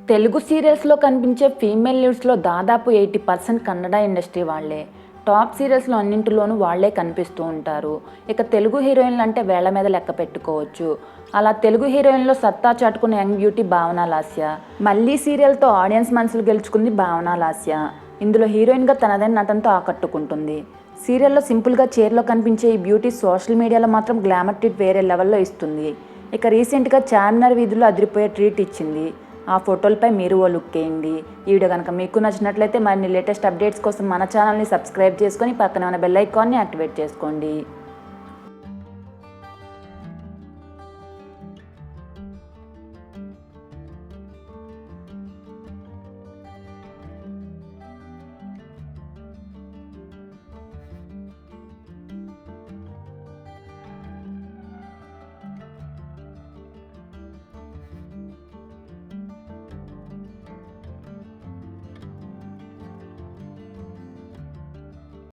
తెలుగు సీరియల్స్లో కనిపించే ఫీమేల్ లీడ్స్లో దాదాపు 80% కన్నడ ఇండస్ట్రీ వాళ్ళే. టాప్ సీరియల్స్లో అన్నింటిలోనూ వాళ్లే కనిపిస్తూ ఉంటారు. ఇక తెలుగు హీరోయిన్లు అంటే వేళ్ల మీద లెక్క పెట్టుకోవచ్చు. అలా తెలుగు హీరోయిన్లో సత్తా చాటుకున్న యంగ్ బ్యూటీ భావన లాస్య. మళ్ళీ సీరియల్తో ఆడియన్స్ మనసులు గెలుచుకుంది భావన లాస్య. ఇందులో హీరోయిన్గా తనదైన నటనతో ఆకట్టుకుంటుంది. సీరియల్లో సింపుల్గా చీరలో కనిపించే ఈ బ్యూటీ సోషల్ మీడియాలో మాత్రం గ్లామర్ ట్రీట్ వేరే లెవెల్లో ఇస్తుంది. ఇక రీసెంట్గా చార్మినార్ వీధుల్లో అదిరిపోయే ట్రీట్ ఇచ్చింది. ఆ ఫోటోలపై మీరు ఓ లుక్ వేయండి. ఈ వీడియో కనుక మీకు నచ్చినట్లయితే మరిన్ని లేటెస్ట్ అప్డేట్స్ కోసం మన ఛానల్ని సబ్స్క్రైబ్ చేసుకొని పక్కన ఉన్న బెల్ ఐకాన్ని యాక్టివేట్ చేసుకోండి.